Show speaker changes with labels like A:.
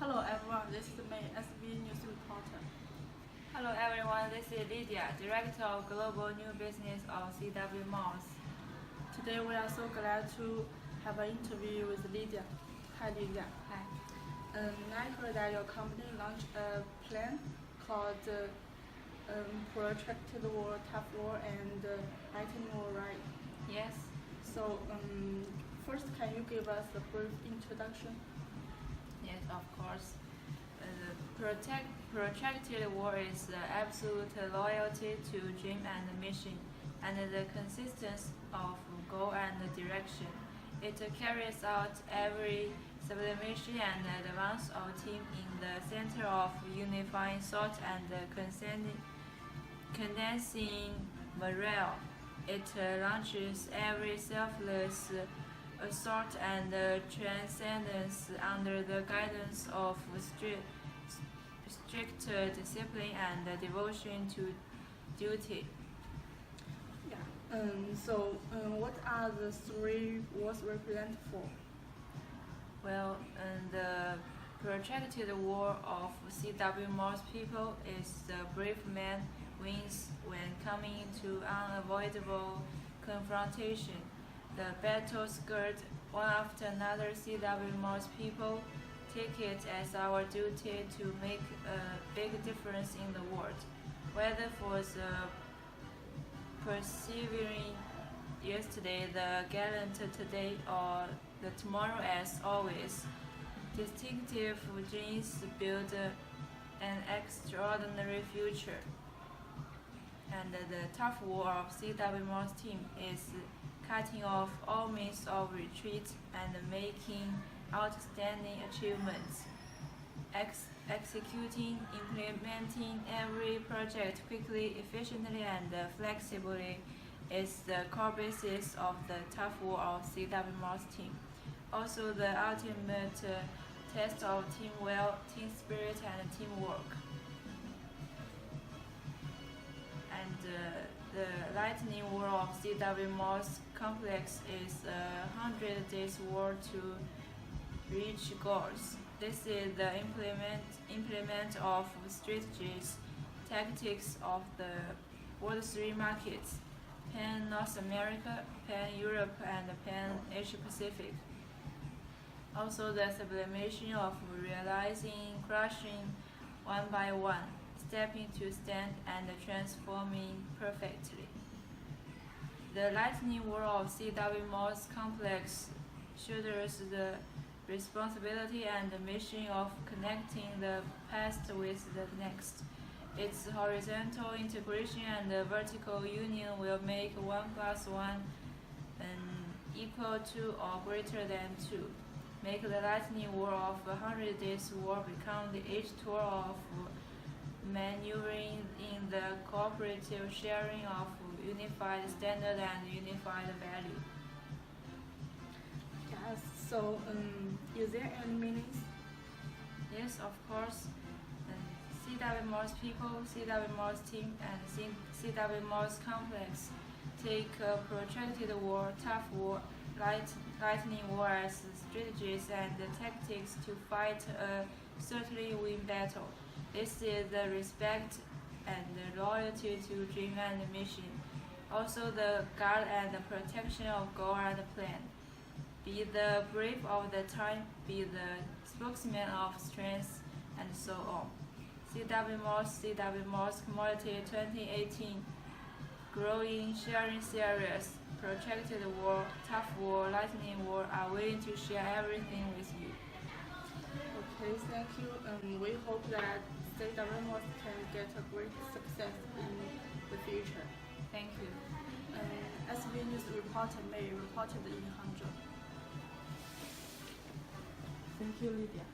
A: Hello everyone, this is May, SVE News reporter.
B: Hello everyone, this is Lydia, Director of Global New Business of CWMALLS.
A: Today we are so glad to have an interview with Lydia. Hi Lydia.
B: Hi.
A: I heard that your company launched a plan called Protracted War, Tough War, and Lightning War, right?
B: Yes.
A: So first, can you give us a brief introduction?
B: Yes, of course. The protracted war is the absolute loyalty to dream and mission, and the consistence of goal and direction. It carries out every sublimation and advance of team in the center of unifying thought and condensing morale. It launches every selfless assault and transcendence under the guidance of strict discipline and devotion to duty.
A: Yeah. What are the three wars represent for?
B: Well, the protracted war of CWMALLS people is the brave man wins when coming to unavoidable confrontation. The battle scourged one after another. CWMALLS people take it as our duty to make a big difference in the world, whether for the persevering yesterday, the gallant today, or the tomorrow as always. Distinctive genes build an extraordinary future. And the tough war of CWMALLS team is cutting off all means of retreat and making outstanding achievements. Executing, implementing every project quickly, efficiently, and flexibly is the core basis of the tough war of CWMALLS team. Also the ultimate test of team will, team spirit, and teamwork. And the Lightning War of CWMALLS complex is a 100 days war to reach goals. This is the implement of strategies, tactics of the World 3 markets, Pan North America, Pan Europe, and Pan Asia Pacific. Also the sublimation of realizing, crushing one by one, stepping to stand, and transforming perfectly. The Lightning War of CWMALLS complex shoulders the responsibility and the mission of connecting the past with the next. Its horizontal integration and vertical union will make 1 + 1 equal to or greater than 2. Make the Lightning War of 100 Days War become the age tour of manoeuvring in the cooperative sharing of unified standard and unified value.
A: Yes. So, is there any meanings?
B: Yes, of course. CWMALLS people, CWMALLS team, and CWMALLS complex take protracted war, tough war, lightning war as strategies and tactics to fight a certainly win battle. This is the respect and the loyalty to dream and mission. Also the guard and the protection of goal and plan. Be the brave of the time, be the spokesman of strength, and so on. CWMALLS Commodity 2018 Growing Sharing Series, Protracted War, Tough War, Lightning War are willing to share everything with you.
A: Okay, thank you. We hope that CWMALLS can get a great success in the future.
B: Thank you.
A: SVE News reporter May reported in Hangzhou. Thank you, Lydia.